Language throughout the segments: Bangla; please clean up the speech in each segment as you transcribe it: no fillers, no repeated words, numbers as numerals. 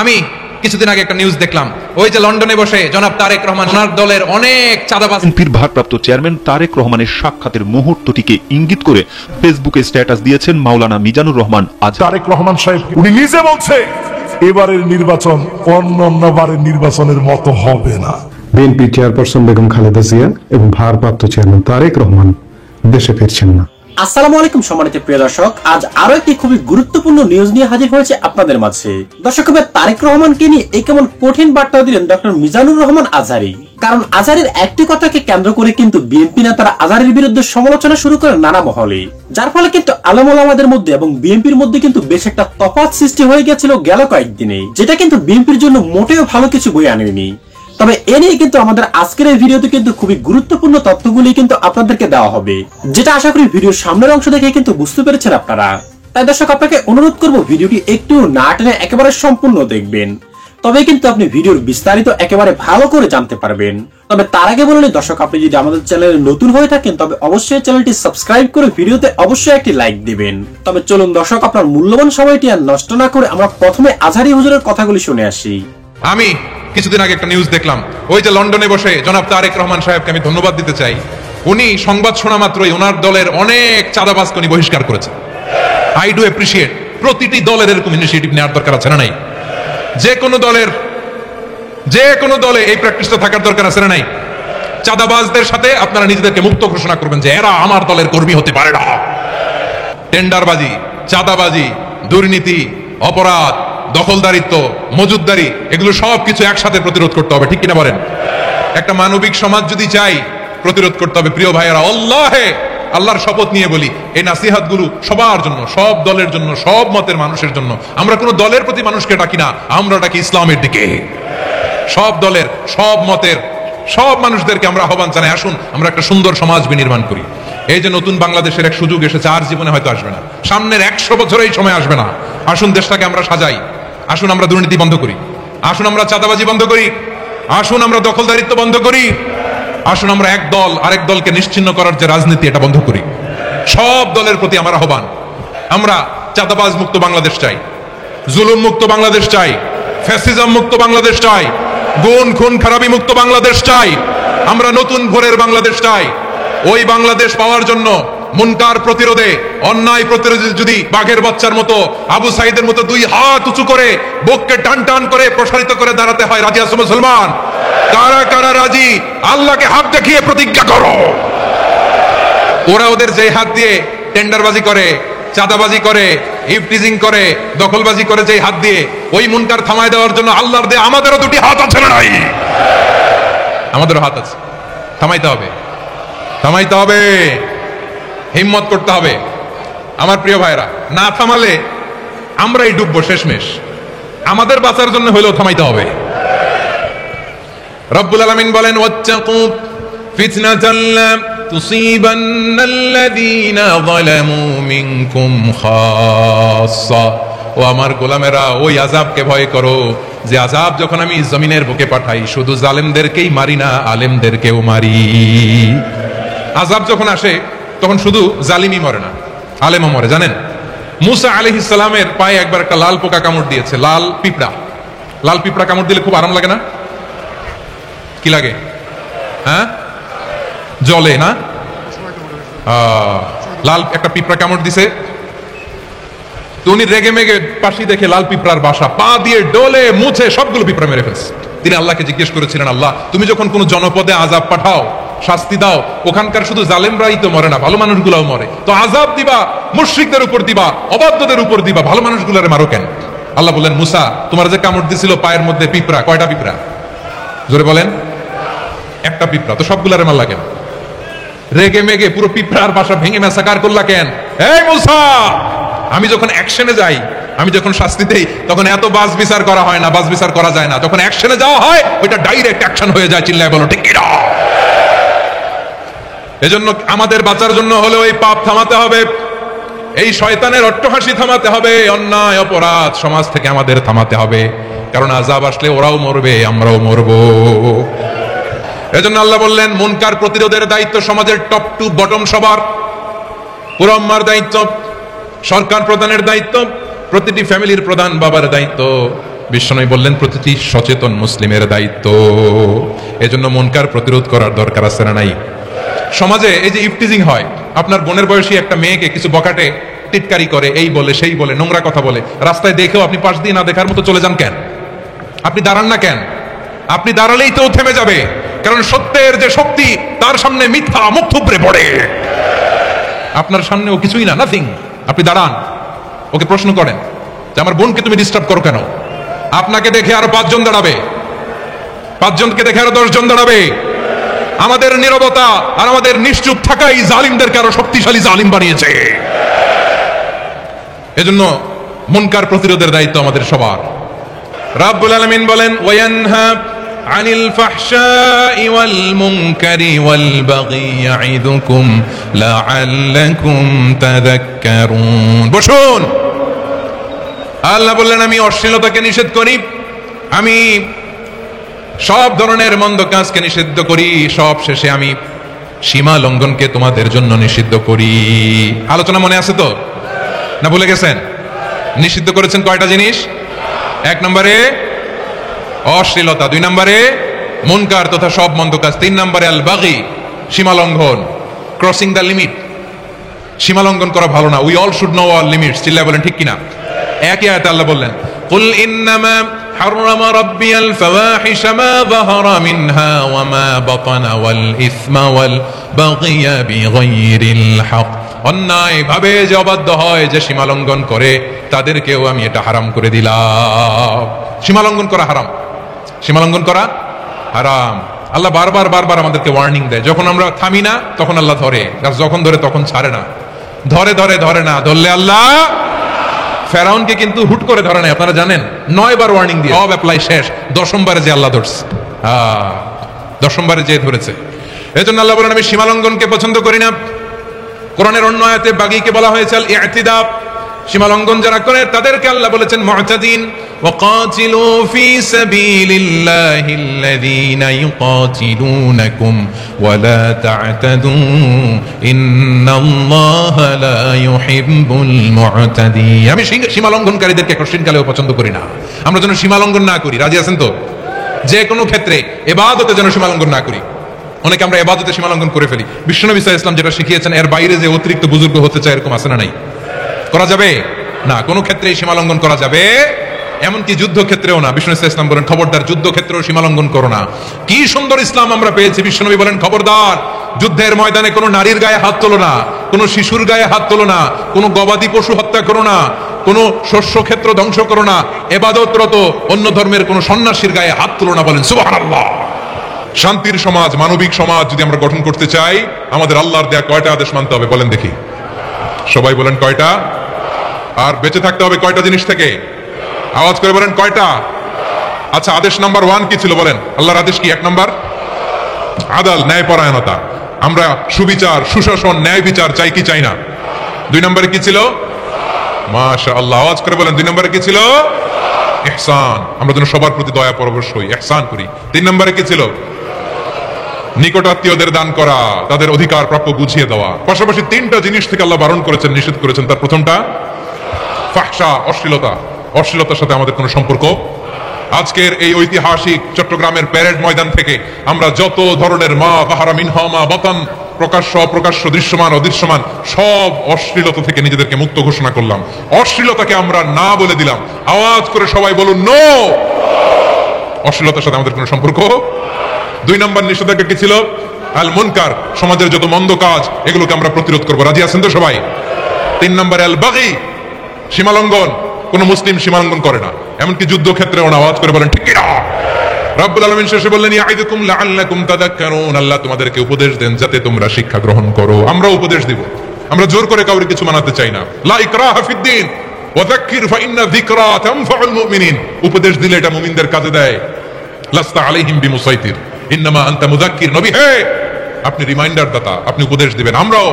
আমি কিছুদিন আগে একটা নিউজ দেখলাম, ওই যে লন্ডনে বসে জনাব তারেক রহমান ওনার দলের অনেক চাঁদাবাজ বিএনপির ভারপ্রাপ্ত চেয়ারম্যান তারেক রহমানের সাক্ষাতের মুহূর্তটিকে ইঙ্গিত করে ফেসবুকে স্ট্যাটাস দিয়েছেন মাওলানা মিজানুর রহমান। আজ তারেক রহমান সাহেব উনি নিজে বলছে এবারের নির্বাচন অন্যান্যবারের নির্বাচনের মতো হবে না। বিএনপি চেয়ারপারসন বেগম খালেদা জিয়া এবং ভারপ্রাপ্ত চেয়ারম্যান তারেক রহমান দেশে ফিরছেন না। আসসালামু আলাইকুম সম্মানিত প্রিয় দর্শক, আজ আরো একটি খুবই গুরুত্বপূর্ণ নিউজ নিয়ে হাজির হয়েছে আপনাদের মাঝে। দর্শক, তারেক রহমানকে নিয়ে এই কেমন কঠিন বার্তা দিলেন ডক্টর মিজানুর রহমান আজহারী। কারণ আজহারীর একটি কথাকে কেন্দ্র করে কিন্তু বিএনপি নেতারা আজহারীর বিরুদ্ধে সমালোচনা শুরু করেন নানা মহলে, যার ফলে কিন্তু আলেম ওলামাদের মধ্যে এবং বিএনপির মধ্যে কিন্তু বেশ একটা তফাৎ সৃষ্টি হয়ে গেছিল গেল কয়েকদিনে, যেটা কিন্তু বিএনপির জন্য মোটেও ভালো কিছু বয়ে আনেনি। তবে এ নিয়ে কিন্তু আমাদের আজকের এই ভিডিওতে কিন্তু খুবই গুরুত্বপূর্ণ তথ্যগুলি কিন্তু আপনাদেরকে দেওয়া হবে, যেটা আশা করি ভিডিওর সামনের অংশ দেখে কিন্তু বুঝতে পেরেছেন আপনারা। তাই দর্শক, আপনাকে অনুরোধ করব ভিডিওটি একটু না টেনে একেবারে সম্পূর্ণ দেখবেন, তবে কিন্তু আপনি ভিডিওর বিস্তারিত একেবারে ভালো করে জানতে পারবেন। তবে তার আগে বললেন দর্শক, আপনি যদি আমাদের চ্যানেলে নতুন হয়ে থাকেন তবে অবশ্যই চ্যানেলটি সাবস্ক্রাইব করে ভিডিওতে অবশ্যই একটি লাইক দিবেন। তবে চলুন দর্শক, আপনার মূল্যবান সময়টি আর নষ্ট না করে আমরা প্রথমে আজহারী হুজুরের কথাগুলি শুনে আসি। আমি কিছুদিন আগে একটা নিউজ দেখলাম, ওই যে লন্ডনে বসে জনাব তারেক রহমান সাহেবকে আমি ধন্যবাদ দিতে চাই। উনি সংবাদ শোনা মাত্রই ওনার দলের অনেক চাঁদাবাজকে উনি বহিষ্কার করেছে। আই ডু অ্যাপ্রিশিয়েট, প্রতিটি দলের এরকম ইনিশিয়েটিভ নেওয়ার দরকার আছে না নাই? যে কোনো দলে এই প্র্যাকটিসটা থাকার দরকার আছে না নাই? চাঁদাবাজদের সাথে আপনারা নিজেদেরকে মুক্ত ঘোষণা করবেন যে এরা আমার দলের কর্মী হতে পারে না। টেন্ডারবাজি, চাঁদাবাজি, দুর্নীতি, অপরাধ, দখলদারিত্ব, মজুদদারি, এগুলো সবকিছু একসাথে প্রতিরোধ করতে হবে, ঠিক কিনা বলেন? একটা মানবিক সমাজ যদি চাই, প্রতিরোধ করতে হবে। প্রিয় ভাইয়েরা, আল্লাহর শপথ নিয়ে বলি, এই নাসিহাতগুলো সবার জন্য, সব দলের জন্য, সব মতের মানুষের জন্য। আমরা কোনো দলের প্রতি মানুষকে ডাকি না, আমরা ডাকি ইসলামের দিকে। সব দলের, সব মতের, সব মানুষদেরকে আমরা আহ্বান জানাই, আসুন আমরা একটা সুন্দর সমাজ বিনির্মাণ করি। এই যে নতুন বাংলাদেশের এক সুযোগ এসেছে, আর জীবনে হয়তো আসবে না, সামনের 100 বছর এই সময় আসবে না। আসুন দেশটাকে আমরা সাজাই, আসুন আমরা দুর্নীতি বন্ধ করি, আসুন আমরা চাঁদাবাজি বন্ধ করি, আসুন আমরা দখলদারিত্ব বন্ধ করি, আসুন আমরা এক দল আরেক দলকে নিশ্চিহ্ন করার যে রাজনীতি, এটা বন্ধ করি। সব দলের প্রতি আমার আহ্বান, আমরা চাঁদাবাজ মুক্ত বাংলাদেশ চাই, জুলুম মুক্ত বাংলাদেশ চাই, ফ্যাসিজম মুক্ত বাংলাদেশ চাই, গুণ খুন খারাপি মুক্ত বাংলাদেশ চাই। আমরা নতুন ভোরের বাংলাদেশ চাই। ওই বাংলাদেশ পাওয়ার জন্য মুনকার প্রতিরোধে, অন্যায় প্রতিরোধে যদি বাঘের বাচ্চার মতো, আবু সাইদের মতো 2 হাত উঁচু করে বুককে টান টান করে প্রসারিত করে দাঁড়াতে হয়, রাজি আছো মুসলমান? কারা কারা রাজি? আল্লাহকে হাত দেখিয়ে প্রতিজ্ঞা করো। ওরা ওদের যে হাত দিয়ে টেন্ডারবাজি করে, চাঁদাবাজি করে, ইফটিজিং করে, দখলবাজি করে, যে হাত দিয়ে, ওই মুনকার থামায় দেওয়ার জন্য আল্লাহর দিয়ে আমাদেরও 2টি হাত আছে না নাই? আমাদেরও হাত আছে, থামাইতে হবে, থামাইতে হবে, হিম্মত করতে হবে। আমার প্রিয় ভাইরা, না থামালে আমরাই ডুববো শেষমেশ। আমাদের বাঁচার জন্য হলেও থামাইতে হবে। রব্বুল আলামিন বলেন, ওয়াত্তাকু ফিতনাতাল লা তুসিবান্নাল্লাযীনা যালামু মিনকুম খাসসা। ও আমার গোলামেরা, ওই আযাবকে ভয় করো যে আযাব যখন আমি জমিনের বুকে পাঠাই, শুধু জালেমদেরকেই মারি না, আলেমদেরকেও মারি। আযাব যখন আসে তখন শুধু জালিমই মরে না, আলেমও মরে। জানেন, মুসা আলাইহিস সালামের পায়ে একবার একটা লাল পোকা কামড় দিয়েছে, লাল পিঁপড়া। লাল পিঁপড়া কামড় দিলে খুব আরাম লাগে না? কি লাগে? হ্যাঁ, জলে না? লাল একটা পিঁপড়া কামড় দিছে, তো উনি রেগে মেগে পাশি দেখে লাল পিঁপড়ার বাসা, পা দিয়ে ডলে মুছে সবগুলো পিঁপড়া মেরে ফেলছে। তিনি আল্লাহকে জিজ্ঞেস করেছিলেন, আল্লাহ, তুমি যখন কোন জনপদে আযাব পাঠাও, শাস্তি দাও, ওখানকার শুধু জালেমরাই তো মরে না, ভালো মানুষগুলাও মরে, তো আযাব দিবা মুশরিকদের উপর দিবা, অবাধ্যদের উপর দিবা, ভালো মানুষগুলোরে মারো কেন? আল্লাহ বললেন, মুসা, তোমার যে কামড় দিছিল পায়ের মধ্যে পিঁপড়া, কয়টা পিঁপড়া? জোরে বলেন। একটা পিঁপড়া, তো সবগুলারে মারলা কেন? রেগে মেগে পুরো পিঁপড়ার বাসা ভেঙে ম্যাসাকার করলা কেন? এই মুসা, আমি যখন অ্যাকশনে যাই, আমি যখন শাস্তি দেই, তখন এত বাস বিচার করা হয় না, বাস বিচার করা যায় না। যখন অ্যাকশনে যাওয়া হয়, ওইটা ডাইরেক্ট অ্যাকশন হয়ে যায়। চিল্লায় বলো ঠিক কিনা? এজন্য আমাদের বাঁচার জন্য হলেও এই পাপ থামাতে হবে, এই শয়তানের অট্টহাসি থামাতে হবে, অন্যায় অপরাধ সমাজ থেকে আমাদের থামাতে হবে। কারণ আযাব আসলে ওরাও মরবে, আমরাও মরবো। এজন্য আল্লাহ বললেন, মুনকার প্রতিরোধের দায়িত্ব সমাজের টপ টু বটম সবার। পুরো আম্মার দায়িত্ব, সরকার প্রধানের দায়িত্ব, প্রতিটি ফ্যামিলির প্রধান বাবার দায়িত্ব, বিশ্বনবী বললেন প্রতিটি সচেতন মুসলিমের দায়িত্ব। এজন্য মুনকার প্রতিরোধ করার দরকার আছে না নাই? সমাজে এই যে ইফটিজিং হয়, আপনার বোনের বয়সী একটা মেয়েকে কিছু বকাটে টিটকারি করে, এই বলে সেই বলে, নোংরা কথা বলে, রাস্তায় দেখেও আপনি পাশ দিয়ে না দেখার মতো চলে যান কেন? আপনি দাঁড়ান না কেন? আপনি দাঁড়ালেই তো থেমে যাবে, কারণ সত্যের যে শক্তি তার সামনে মিথ্যা মুখ থুবড়ে পড়ে। আপনার সামনে ও কিছুই না, নাথিং। আপনি দাঁড়ান, ওকে প্রশ্ন করেন যে আমার বোনকে তুমি ডিস্টার্ব করো কেন? আপনাকে দেখে আরো 5 জন দাঁড়াবে, 5 জনকে দেখে আরো 10 জন দাঁড়াবে। আমাদের নীরবতা আর আমাদের নিশ্চুপ থাকাই জালিমদেরকে আরো শক্তিশালী জালিম বানিয়েছে। এজন্য মুনকার প্রতিরোধের দায়িত্ব আমাদের সবার। রাব্বুল আলামিন বলেন ওয়ায়ানহা আনিল ফাহশাই ওয়াল মুনকারি ওয়াল বাগি ইয়াইদুকুম লাআল্লাকুম তাযাক্কারুন। বসুন। আল্লাহ বললেন আমি অশ্লীলতাকে নিষেধ করি, আমি সব ধরনের মন্দ কাজকে নিষিদ্ধ করি, সব শেষে আমি সীমা লঙ্ঘনকে তোমাদের জন্য নিষিদ্ধ করি। আলোচনা মনে আছে তো, না ভুলে গেছেন? নিষিদ্ধ করেছেন কয়টা জিনিস? 1 নম্বরে অশ্লীলতা, 2 নম্বরে মুনকার তথা সব মন্দ কাজ, 3 নম্বরে আল বাগি সীমা লঙ্ঘন, ক্রসিং দ্য লিমিট। সীমা লঙ্ঘন করা ভালো না। We all should know our limits. চিল্লায় বলেন ঠিক কিনা? একই আয়াতে আল্লাহ বললেন কুল ইন্নামা হাররামা রাব্বিয়াল ফাওয়াহিশা মা যাহারা মিনহা ওয়া মা বাতানা ওয়াল ইসমা ওয়াল বাগিয়া বিগাইরিল হক। অন্যায় ভাবে যে অবাধ্য হয়, যে সীমা লঙ্ঘন করে, তাদেরকেও আমি এটা হারাম করে দিলাম। সীমা লঙ্ঘন করা হারাম, সীমা লঙ্ঘন করা হারাম। আল্লাহ বারবার বারবার আমাদেরকে ওয়ার্নিং দেয়। যখন আমরা থামি না তখন আল্লাহ ধরে, আর যখন ধরে তখন ছাড়ে না। ধরে ধরে ধরে না, ধরলে আল্লাহ। ফেরাউনকে কিন্তু হুট করে ধরে নাই, আপনারা জানেন। 9 বার ওয়ার্নিং দিয়ে সব অ্যাপ্লাই শেষ, 10ম বারে যে আল্লাহ ধরছে। 10ম বারে যে ধরেছে। এজন্য আল্লাহ বলেন আমি সীমা লঙ্ঘনকে পছন্দ করি না। কোরআনের অন্য আয়াতে বাগীকে বলা হয়েছে আল ইতিদা, সীমা লঙ্ঘন যারা করে তাদেরকে আল্লাহ বলেছেন মুতাদিন। ওয়াকাতিলু ফি সাবিলিল্লাহিল্লাযীনা ইউকাতিলুনাকুম ওয়া লা তা'তাদু ইন্নাল্লাহা লা ইউহিব্বুল মুতাদিন। আমি সীমা লঙ্ঘনকারীদেরকে কোশ্চিনকালেও পছন্দ করি না। আমরা যেন সীমা লঙ্ঘন না করি, রাজি আছেন তো? যে কোনো ক্ষেত্রে ইবাদতে যেন সীমা লঙ্ঘন না করি। অনেকে আমরা ইবাদতে সীমা লঙ্ঘন করে ফেলি। বিশ্বনবী সাল্লাল্লাহু আলাইহি ওয়াসাল্লাম যেটা শিখিয়েছেন এর বাইরে যে অতিরিক্ত বুজুর্গ হতে চায়, এরকম আছে না নাই? করা যাবে না, কোনো ক্ষেত্রেই সীমা লঙ্ঘন করা যাবে, এমনকি যুদ্ধক্ষেত্রেও না। বিষ্ণু ইসলাম বলেন খবরদার যুদ্ধক্ষেত্রেও সীমা লঙ্ঘন করো না। কি সুন্দর ইসলাম আমরা পেয়েছি। বিশ্বনবী বলেন খবরদার যুদ্ধের ময়দানে কোনো নারীর গায়ে হাত তোলো না, কোনো শিশুর গায়ে হাত তোলো না, কোনো গবাদি পশু হত্যা করো না, কোনো শস্য ক্ষেত্র ধ্বংস করো না, ইবাদতরত অন্য ধর্মের কোনো সন্ন্যাসীর গায়ে হাত তোলো না। বলেন সুবহানাল্লাহ। শান্তির সমাজ, মানবিক সমাজ যদি আমরা গঠন করতে চাই, আমাদের আল্লাহর দেয়া কয়টা আদেশ মানতে হবে বলেন দেখি? সবাই বলেন কয়টা? আর বেঁচে থাকতে হবে কয়টা জিনিস থেকে? আওয়াজ করে বলেন কয়টা? আচ্ছা, আদেশ নাম্বার 1 কি ছিল বলেন? আল্লাহর আদেশ কি? 1 নাম্বার আদাল, ন্যায়পরায়ণতা। আমরা সুবিচার, সুশাসন, ন্যায় বিচার চাই কি চাই না? 2 নম্বরে কি ছিল? মাশাআল্লাহ, আওয়াজ করে বলেন 2 নম্বরে কি ছিল? ইহসান। আমরা যেন সবার প্রতি দয়া পরবশ হই, ইহসান করি। 3 নম্বরে কি ছিল? নিকটাত্মীয়দের দান করা, তাদের অধিকার প্রাপ্য বুঝিয়ে দেওয়া। পাশাপাশি 3টা জিনিস থেকে আল্লাহ বারণ করেছেন, নিষেধ করেছেন। তার প্রথমটা ফাহশা, অশ্লীলতা। অশ্লীলতার সাথে আমাদের কোনো সম্পর্ক। আজকের এই ঐতিহাসিক চট্টগ্রামের প্যারেড ময়দান থেকে আমরা যত ধরনের মা যাহারা মিনহা মা বাতান, প্রকাশ্য অপ্রকাশ্য, দৃশ্যমান অদৃশ্যমান, সব অশ্লীলতা থেকে নিজেদেরকে মুক্ত ঘোষণা করলাম। অশ্লীলতাকে আমরা না বলে দিলাম। আওয়াজ করে সবাই বলুন নো। অশ্লীলতার সাথে আমাদের কোনো সম্পর্ক। 2 নম্বর নিষেধাজ্ঞা কি ছিল? আল মুনকার, সমাজের যত মন্দ কাজ এগুলোকে আমরা প্রতিরোধ করবো। রাজি আছেন তো সবাই? 3 নম্বরে আল বাগী, সীমালঙ্ঘন। কোন মুসলিম সীমালঙ্ঘন করে না, এমনকি যুদ্ধক্ষেত্রেও না। আওয়াজ করে বলেন ঠিক কিনা? রব্বুল আলামিন শেষে বললেন ইয়াইদুকুম লাআল্লাকুম তাযাক্কারুন। আল্লাহ তোমাদেরকে উপদেশ দেন যাতে তোমরা শিক্ষা গ্রহণ করো। আমরা উপদেশ দিব, আমরা জোর করে কাউকে কিছু মানাতে চাই না। লা ইকরাহা ফিদ্দীন ওয়া যাক্কির ফাইন্না যিকরা তানফাউল মুমিনিন। উপদেশ দিলে এটা মুমিনদের কাজে দেয়। লাস্তা আলাইহিম বিমুসাইতির ইন্নামা আনতা মুযাক্কির। নবী হে, আপনি রিমাইন্ডার দাতা, আপনি উপদেশ দিবেন। আমরাও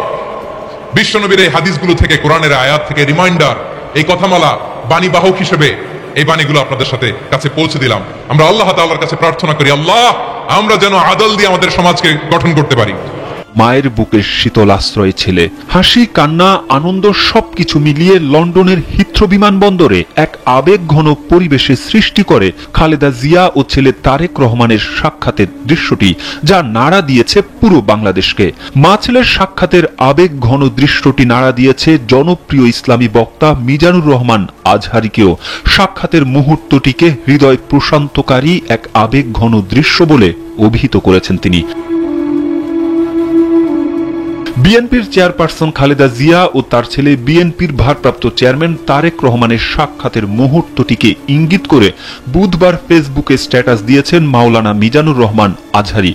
বিশ্বনবীর এই হাদিসগুলো থেকে, কোরআনের আয়াত থেকে রিমাইন্ডার, এই কথামালা, বাণী বাহক হিসেবে এই বাণীগুলো আপনাদের সাথে কাছে পৌঁছে দিলাম। আমরা আল্লাহ তাআলার কাছে প্রার্থনা করি, আল্লাহ আমরা যেন আদল দিয়ে আমাদের সমাজকে গঠন করতে পারি। মায়ের বুকের শীতল আশ্রয় ছেলে। হাসি, কান্না, আনন্দ সবকিছু মিলিয়ে লন্ডনের হিথ্রো বিমানবন্দরে এক আবেগ ঘন পরিবেশে সৃষ্টি করে খালেদা জিয়া ও ছেলে তারেক রহমানের সাক্ষাতের দৃশ্যটি, যা নাড়া দিয়েছে পুরো বাংলাদেশকে। মা ছেলের সাক্ষাতের আবেগ ঘন দৃশ্যটি নাড়া দিয়েছে জনপ্রিয় ইসলামী বক্তা মিজানুর রহমান আজহারীকেও। সাক্ষাতের মুহূর্তটিকে হৃদয় প্রশান্তকারী এক আবেগ ঘন দৃশ্য বলে অভিহিত করেছেন তিনি। বিএনপির চেয়ারপারসন খালেদা জিয়া ও তার ছেলে বিএনপির ভারপ্রাপ্ত চেয়ারম্যান তারেক রহমানের সাক্ষাতের মুহূর্তটিকে ইঙ্গিত করে বুধবার ফেসবুকে স্ট্যাটাস দিয়েছেন মাওলানা মিজানুর রহমান আজহারী।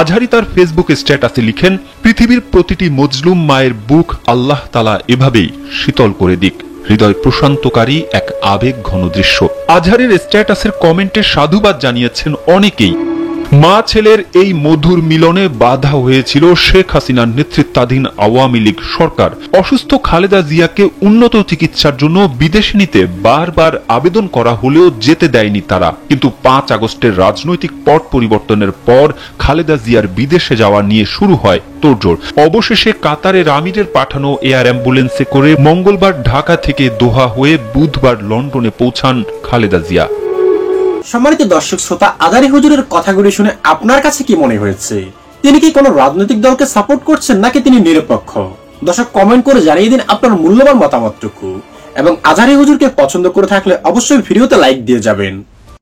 আজহারী তার ফেসবুকে স্ট্যাটাসে লিখেন, পৃথিবীর প্রতিটি মজলুম মায়ের বুক আল্লাহ তাআলা এভাবেই শীতল করে দিক। হৃদয় প্রশান্তকারী এক আবেগ ঘন দৃশ্য। আজহারীর স্ট্যাটাসের কমেন্টে সাধুবাদ জানিয়েছেন অনেকেই। মা ছেলের এই মধুর মিলনে বাধা হয়েছিল শেখ হাসিনার নেতৃত্বাধীন আওয়ামী লীগ সরকার। অসুস্থ খালেদা জিয়াকে উন্নত চিকিৎসার জন্য বিদেশে নিতে বারবার আবেদন করা হলেও যেতে দেয়নি তারা। কিন্তু 5 আগস্টের রাজনৈতিক পট পরিবর্তনের পর খালেদা জিয়ার বিদেশে যাওয়া নিয়ে শুরু হয় তোড়জোড়। অবশেষে কাতারের আমিরের পাঠানো এয়ার অ্যাম্বুলেন্সে করে মঙ্গলবার ঢাকা থেকে দোহা হয়ে বুধবার লন্ডনে পৌঁছান খালেদা জিয়া। সম্মানিত দর্শক শ্রোতা, আজারী হুজুরের কথাগুলি শুনে আপনার কাছে কি মনে হয়েছে? তিনি কি কোনো রাজনৈতিক দলকে সাপোর্ট করছেন নাকি তিনি নিরপেক্ষ? দর্শক কমেন্ট করে জানিয়ে দিন আপনার মূল্যবান মতামতটুকু। এবং আজারী হুজুরকে পছন্দ করে থাকলে অবশ্যই ভিডিওতে লাইক দিয়ে যাবেন।